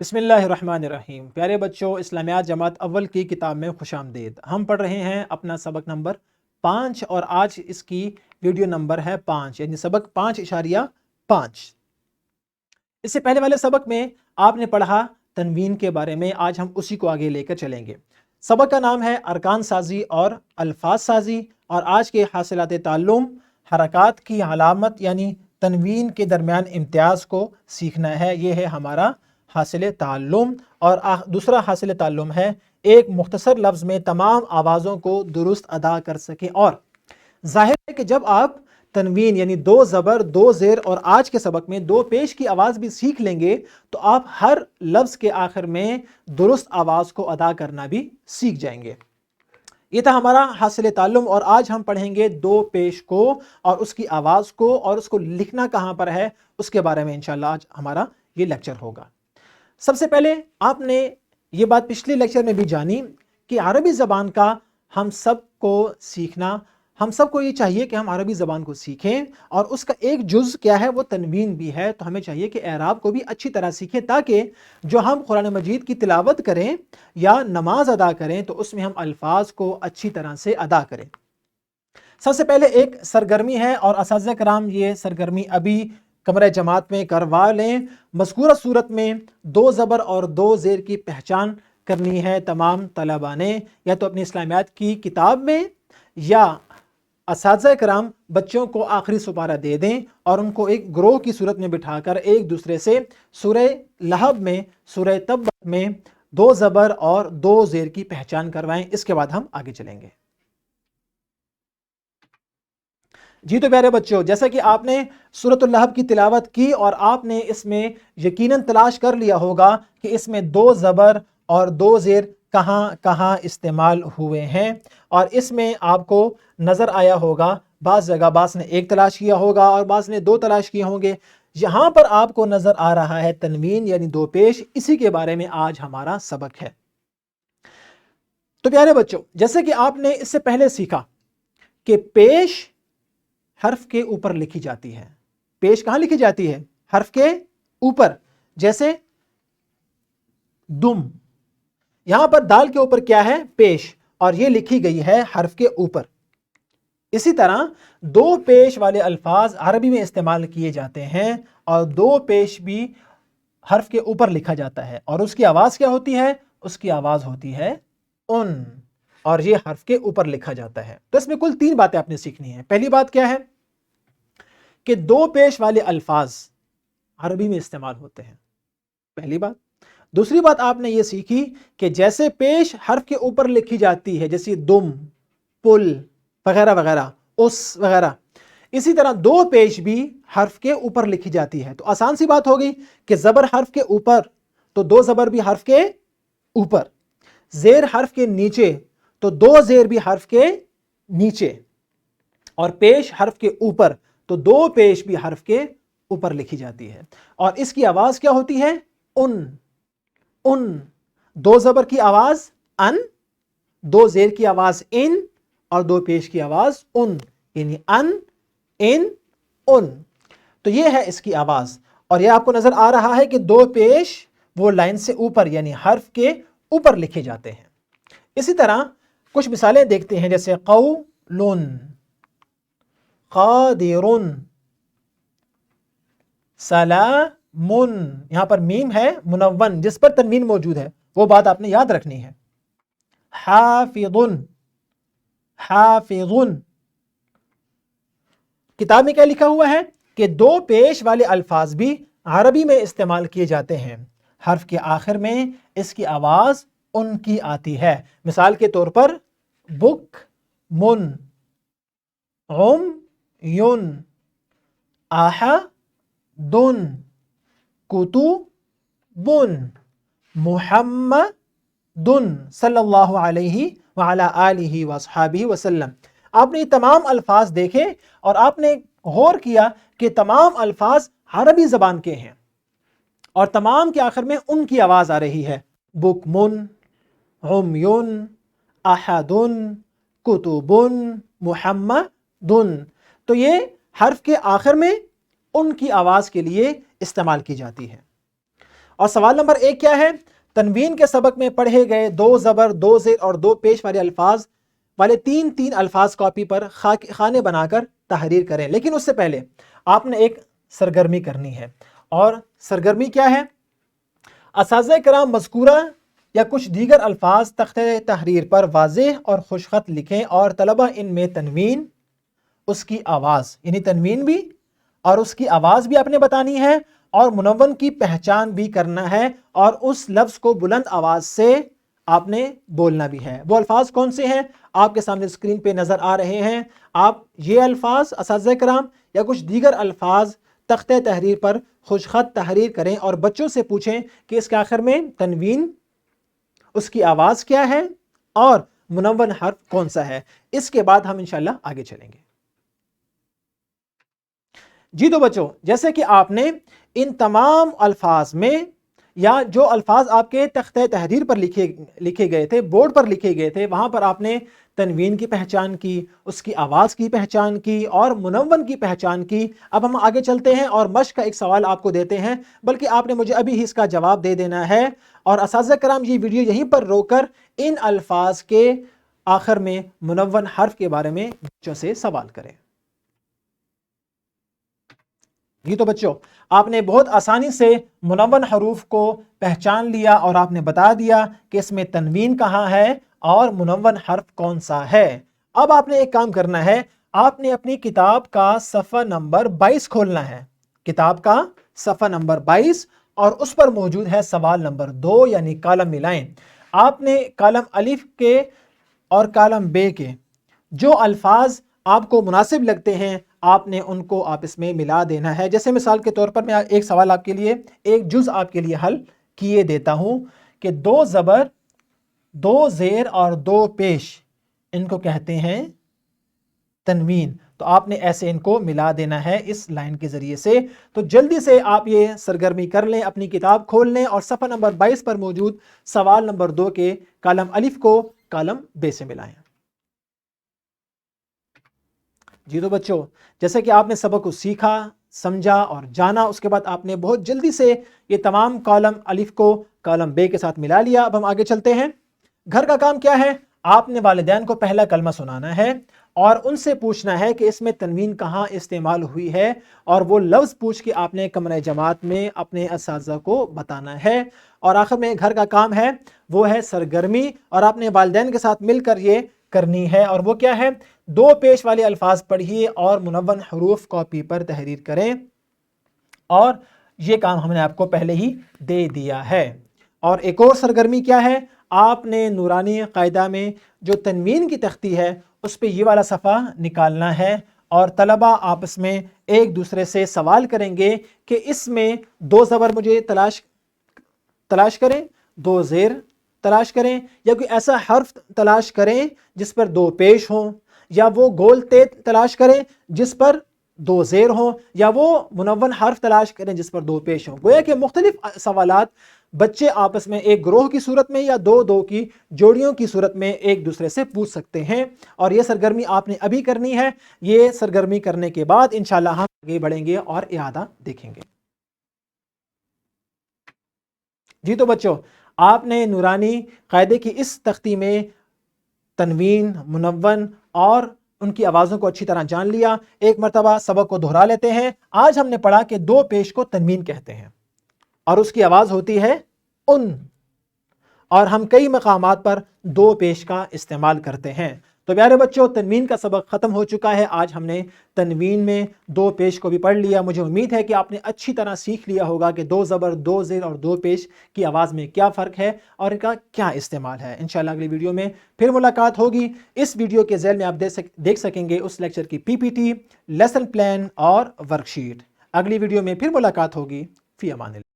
بسم اللہ الرحمن الرحیم۔ پیارے بچوں، اسلامیات جماعت اول کی کتاب میں خوش آمدید۔ ہم پڑھ رہے ہیں اپنا سبق نمبر 5 اور آج اس کی ویڈیو نمبر ہے 5، یعنی سبق 5.5۔ اس سے پہلے والے سبق میں آپ نے پڑھا تنوین کے بارے میں، آج ہم اسی کو آگے لے کر چلیں گے۔ سبق کا نام ہے ارکان سازی اور الفاظ سازی، اور آج کے حاصلات تعلم حرکات کی علامت یعنی تنوین کے درمیان امتیاز کو سیکھنا ہے۔ یہ ہے ہمارا حاصل تعلم، اور دوسرا حاصل تعلم ہے ایک مختصر لفظ میں تمام آوازوں کو درست ادا کر سکیں۔ اور ظاہر ہے کہ جب آپ تنوین یعنی 2 زبر 2 زیر اور آج کے سبق میں 2 پیش کی آواز بھی سیکھ لیں گے تو آپ ہر لفظ کے آخر میں درست آواز کو ادا کرنا بھی سیکھ جائیں گے۔ یہ تھا ہمارا حاصل تعلم، اور آج ہم پڑھیں گے 2 پیش کو اور اس کی آواز کو، اور اس کو لکھنا کہاں پر ہے اس کے بارے میں انشاءاللہ آج ہمارا یہ لیکچر ہوگا۔ سب سے پہلے آپ نے یہ بات پچھلے لیکچر میں بھی جانی کہ عربی زبان کا ہم سب کو سیکھنا، ہم سب کو یہ چاہیے کہ ہم عربی زبان کو سیکھیں، اور اس کا ایک جز کیا ہے، وہ تنوین بھی ہے۔ تو ہمیں چاہیے کہ اعراب کو بھی اچھی طرح سیکھیں تاکہ جو ہم قرآن مجید کی تلاوت کریں یا نماز ادا کریں تو اس میں ہم الفاظ کو اچھی طرح سے ادا کریں۔ سب سے پہلے ایک سرگرمی ہے، اور اساتذہ کرام یہ سرگرمی ابھی کمرہ جماعت میں کروا لیں۔ مذکورہ صورت میں 2 زبر اور 2 زیر کی پہچان کرنی ہے تمام طلباء نے، یا تو اپنی اسلامیات کی کتاب میں یا اساتذہ کرام بچوں کو آخری سپارہ دے دیں اور ان کو ایک گروہ کی صورت میں بٹھا کر ایک دوسرے سے سورہ لہب میں، سورہ تبت میں 2 زبر اور 2 زیر کی پہچان کروائیں۔ اس کے بعد ہم آگے چلیں گے۔ جی تو پیارے بچوں، جیسا کہ آپ نے سورۃ اللہب کی تلاوت کی اور آپ نے اس میں یقیناً تلاش کر لیا ہوگا کہ اس میں 2 زبر اور 2 زیر کہاں کہاں استعمال ہوئے ہیں، اور اس میں آپ کو نظر آیا ہوگا بعض جگہ بعض نے 1 تلاش کیا ہوگا اور بعض نے 2 تلاش کیے ہوں گے۔ یہاں پر آپ کو نظر آ رہا ہے تنوین یعنی 2 پیش، اسی کے بارے میں آج ہمارا سبق ہے۔ تو پیارے بچوں، جیسے کہ آپ نے اس سے پہلے سیکھا کہ پیش حرف کے اوپر لکھی جاتی ہے۔ پیش کہاں لکھی جاتی ہے؟ حرف کے اوپر، جیسے دم، یہاں پر دال کے اوپر کیا ہے؟ پیش، اور یہ لکھی گئی ہے حرف کے اوپر۔ اسی طرح 2 پیش والے الفاظ عربی میں استعمال کیے جاتے ہیں، اور 2 پیش بھی حرف کے اوپر لکھا جاتا ہے، اور اس کی آواز کیا ہوتی ہے؟ اس کی آواز ہوتی ہے ان، اور یہ حرف کے اوپر لکھا جاتا ہے۔ تو اس میں کل 3 باتیں آپ نے سیکھنی ہیں۔ پہلی بات کیا ہے کہ 2 پیش والے الفاظ عربی میں استعمال ہوتے ہیں، پہلی بات۔ دوسری بات آپ نے یہ سیکھی کہ جیسے پیش حرف کے اوپر لکھی جاتی ہے، جیسے دم، پل وغیرہ وغیرہ، اس وغیرہ، اسی طرح 2 پیش بھی حرف کے اوپر لکھی جاتی ہے۔ تو آسان سی بات ہوگی کہ زبر حرف کے اوپر تو 2 زبر بھی حرف کے اوپر، زیر حرف کے نیچے تو 2 زیر بھی حرف کے نیچے، اور پیش حرف کے اوپر تو 2 پیش بھی حرف کے اوپر لکھی جاتی ہے۔ اور اس کی آواز کیا ہوتی ہے؟ ان 2 زبر کی آواز ان، 2 زیر کی آواز ان، اور 2 پیش کی آواز ان، یعنی ان۔ تو یہ ہے اس کی آواز، اور یہ آپ کو نظر آ رہا ہے کہ 2 پیش وہ لائن سے اوپر یعنی حرف کے اوپر لکھے جاتے ہیں۔ اسی طرح کچھ مثالیں دیکھتے ہیں، جیسے قول، قادر، سلام، یہاں پر میم ہے منون جس پر تنوین موجود ہے، وہ بات آپ نے یاد رکھنی ہے۔ حافظ، کتاب میں کیا لکھا ہوا ہے کہ 2 پیش والے الفاظ بھی عربی میں استعمال کیے جاتے ہیں، حرف کے آخر میں اس کی آواز ان کی آتی ہے۔ مثال کے طور پر بک من، یون، دن، کتبن، محمدن صلی اللہ علیہ وعلی آلہ وصحابہ وسلم۔ آپ نے یہ تمام الفاظ دیکھے اور آپ نے غور کیا کہ تمام الفاظ عربی زبان کے ہیں، اور تمام کے آخر میں ان کی آواز آ رہی ہے، بکمن، عمیون، احدن، کتبن، محمدن۔ تو یہ حرف کے آخر میں ان کی آواز کے لیے استعمال کی جاتی ہے۔ اور سوال نمبر 1 کیا ہے؟ تنوین کے سبق میں پڑھے گئے 2 زبر 2 زیر اور 2 پیش والے الفاظ والے 3 الفاظ کاپی پر خانے بنا کر تحریر کریں۔ لیکن اس سے پہلے آپ نے ایک سرگرمی کرنی ہے، اور سرگرمی کیا ہے؟ اساتذہ کرام مذکورہ یا کچھ دیگر الفاظ تختہ تحریر پر واضح اور خوش خط لکھیں، اور طلبہ ان میں تنوین، اس کی آواز، یعنی تنوین بھی اور اس کی آواز بھی آپ نے بتانی ہے، اور منون کی پہچان بھی کرنا ہے، اور اس لفظ کو بلند آواز سے آپ نے بولنا بھی ہے۔ وہ الفاظ کون سے ہیں؟ آپ کے سامنے اسکرین پہ نظر آ رہے ہیں۔ آپ یہ الفاظ اساتذہ کرام یا کچھ دیگر الفاظ تختہ تحریر پر خوش خط تحریر کریں، اور بچوں سے پوچھیں کہ اس کے آخر میں تنوین، اس کی آواز کیا ہے، اور منون حرف کون سا ہے۔ اس کے بعد ہم انشاءاللہ آگے چلیں گے۔ جی تو بچوں، جیسے کہ آپ نے ان تمام الفاظ میں، یا جو الفاظ آپ کے تختہ تحریر پر لکھے گئے تھے، بورڈ پر لکھے گئے تھے، وہاں پر آپ نے تنوین کی پہچان کی، اس کی آواز کی پہچان کی، اور منون کی پہچان کی۔ اب ہم آگے چلتے ہیں اور مشق کا ایک سوال آپ کو دیتے ہیں، بلکہ آپ نے مجھے ابھی ہی اس کا جواب دے دینا ہے، اور اساتذہ کرام یہ ویڈیو یہیں پر روک کر ان الفاظ کے آخر میں منون حرف کے بارے میں بچوں سے سوال کریں۔ یہ تو بچوں، آپ نے بہت آسانی سے منون حروف کو پہچان لیا، اور آپ نے بتا دیا کہ اس میں تنوین کہاں ہے اور منون حرف کون سا ہے۔ اب آپ نے ایک کام کرنا ہے، آپ نے اپنی کتاب کا صفحہ نمبر 22 کھولنا ہے، کتاب کا صفحہ نمبر 22، اور اس پر موجود ہے سوال نمبر 2، یعنی کالم ملائیں۔ آپ نے کالم الف کے اور کالم بے کے جو الفاظ آپ کو مناسب لگتے ہیں، آپ نے ان کو آپس میں ملا دینا ہے۔ جیسے مثال کے طور پر میں ایک سوال آپ کے لیے، ایک جز آپ کے لیے حل کیے دیتا ہوں کہ 2 زبر 2 زیر اور 2 پیش، ان کو کہتے ہیں تنوین۔ تو آپ نے ایسے ان کو ملا دینا ہے اس لائن کے ذریعے سے۔ تو جلدی سے آپ یہ سرگرمی کر لیں، اپنی کتاب کھول لیں اور صفحہ نمبر 22 پر موجود سوال نمبر 2 کے کالم الف کو کالم بے سے ملائیں۔ جی تو بچوں، جیسے کہ آپ نے سبق کو سیکھا، سمجھا اور جانا، اس کے بعد آپ نے بہت جلدی سے یہ تمام کالم الف کو کالم بے کے ساتھ ملا لیا۔ اب ہم آگے چلتے ہیں۔ گھر کا کام کیا ہے؟ آپ نے والدین کو پہلا کلمہ سنانا ہے، اور ان سے پوچھنا ہے کہ اس میں تنوین کہاں استعمال ہوئی ہے، اور وہ لفظ پوچھ کے آپ نے کمرہ جماعت میں اپنے اساتذہ کو بتانا ہے۔ اور آخر میں گھر کا کام ہے، وہ ہے سرگرمی، اور آپ نے والدین کے ساتھ مل کر یہ کرنی ہے، اور وہ کیا ہے؟ 2 پیش والے الفاظ پڑھیے اور منون حروف کاپی پر تحریر کریں، اور یہ کام ہم نے آپ کو پہلے ہی دے دیا ہے۔ اور ایک اور سرگرمی کیا ہے؟ آپ نے نورانی قاعدہ میں جو تنوین کی تختی ہے اس پہ یہ والا صفحہ نکالنا ہے، اور طلبہ آپس میں ایک دوسرے سے سوال کریں گے کہ اس میں 2 زبر مجھے تلاش کریں، 2 زیر تلاش کریں، یا کوئی ایسا حرف تلاش کریں جس پر 2 پیش ہوں، یا وہ گول تے تلاش کریں جس پر 2 زیر ہوں، یا وہ منون حرف تلاش کریں جس پر 2 پیش ہوں۔ گویا کہ مختلف سوالات بچے آپس میں ایک گروہ کی صورت میں یا 2 کی جوڑیوں کی صورت میں ایک دوسرے سے پوچھ سکتے ہیں، اور یہ سرگرمی آپ نے ابھی کرنی ہے۔ یہ سرگرمی کرنے کے بعد انشاءاللہ ہم آگے بڑھیں گے اور اعادہ دیکھیں گے۔ جی تو بچوں، آپ نے نورانی قاعدے کی اس تختی میں تنوین، منون اور ان کی آوازوں کو اچھی طرح جان لیا۔ ایک مرتبہ سبق کو دہرا لیتے ہیں۔ آج ہم نے پڑھا کہ 2 پیش کو تنوین کہتے ہیں، اور اس کی آواز ہوتی ہے ان، اور ہم کئی مقامات پر 2 پیش کا استعمال کرتے ہیں۔ تو پیارے بچوں، تنوین کا سبق ختم ہو چکا ہے۔ آج ہم نے تنوین میں 2 پیش کو بھی پڑھ لیا۔ مجھے امید ہے کہ آپ نے اچھی طرح سیکھ لیا ہوگا کہ 2 زبر 2 زیر اور 2 پیش کی آواز میں کیا فرق ہے اور ان کا کیا استعمال ہے۔ انشاءاللہ اگلی ویڈیو میں پھر ملاقات ہوگی۔ اس ویڈیو کے ذیل میں آپ دیکھ سکیں گے اس لیکچر کی PPT، لیسن پلان اور ورک شیٹ۔ اگلی ویڈیو میں پھر ملاقات ہوگی۔ فی امان اللہ۔